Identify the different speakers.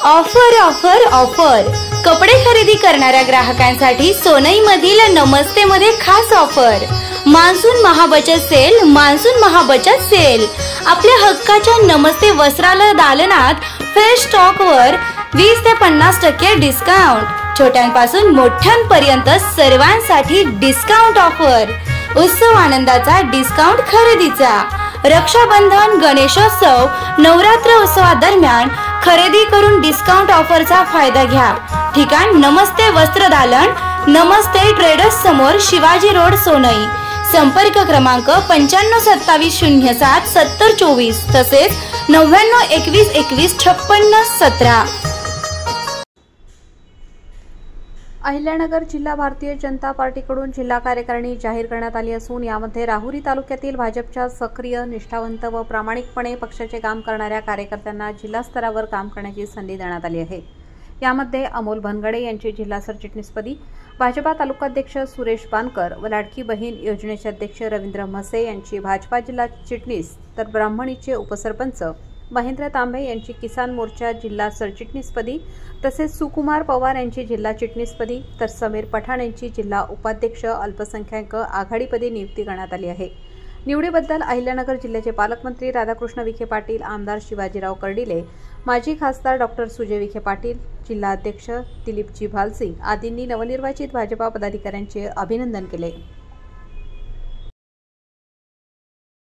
Speaker 1: Offer offer offer कपडे खरेदी करणाऱ्या ग्राहकांसाठी सोनईमधील नमस्ते मध्ये खास ऑफर मान्सून महाबचत सेल आपल्या हक्काच्या नमस्ते वस्त्रालय दालनात फ्रेश स्टॉक वर 20 ते 50% डिस्काउंट। छोट्यांपासून मोठ्यांपर्यंत सर्वांसाठी डिस्काउंट ऑफर। उत्सव आनंदाचा डिस्काउंट खरेदीचा। रक्षाबंधन, गणेशोत्सव, नवरात्र उत्सवादरम्यान खरेदी करून डिस्काउंट ऑफरचा फायदा घ्या। ठिकाण नमस्ते वस्त्र दालन, नमस्ते ट्रेडर्स समोर, शिवाजी रोड, सोनई। संपर्क क्रमांक 952707 7024 तसेच 9921215617।
Speaker 2: अहिल्यानगर जिल्हा भारतीय जनता पार्टीकडून जिल्हा कार्यकारिणी जाहीर करण्यात आली असून यामध्ये राहुरी तालुक्यातील भाजपच्या सक्रिय, निष्ठावंत व प्रामाणिकपणे पक्षाचे काम करणाऱ्या कार्यकर्त्यांना जिल्हा स्तरावर काम करण्याची संधी देण्यात आली आहे। यामध्ये अमोल भनगडे यांची जिल्हा सरचिटणीसपदी, भाजपा तालुकाध्यक्ष सुरेश पानकर व लाडकी बहीण योजनेचे अध्यक्ष रवींद्र म्हसे यांची भाजपा जिल्हा चिटणीस, तर ब्राह्मणीचे उपसरपंच महेंद्र तांबे यांची किसान मोर्चा जिल्हा सरचिटणीसपदी, तसेच सुकुमार पवार यांची जिल्हा चिटणीसपदी, तर समीर पठाण यांची जिल्हा उपाध्यक्ष अल्पसंख्याक आघाडीपदी नियुक्ती करण्यात आली आहे। निवडीबद्दल अहिल्यानगर जिल्ह्याचे पालकमंत्री राधाकृष्ण विखे पाटील, आमदार शिवाजीराव कर्डिले, माजी खासदार डॉक्टर सुजय विखे पाटील, जिल्हा अध्यक्ष दिलीपजी भालसिंग आदींनी नवनिर्वाचित भाजपा पदाधिकाऱ्यांचे अभिनंदन केले।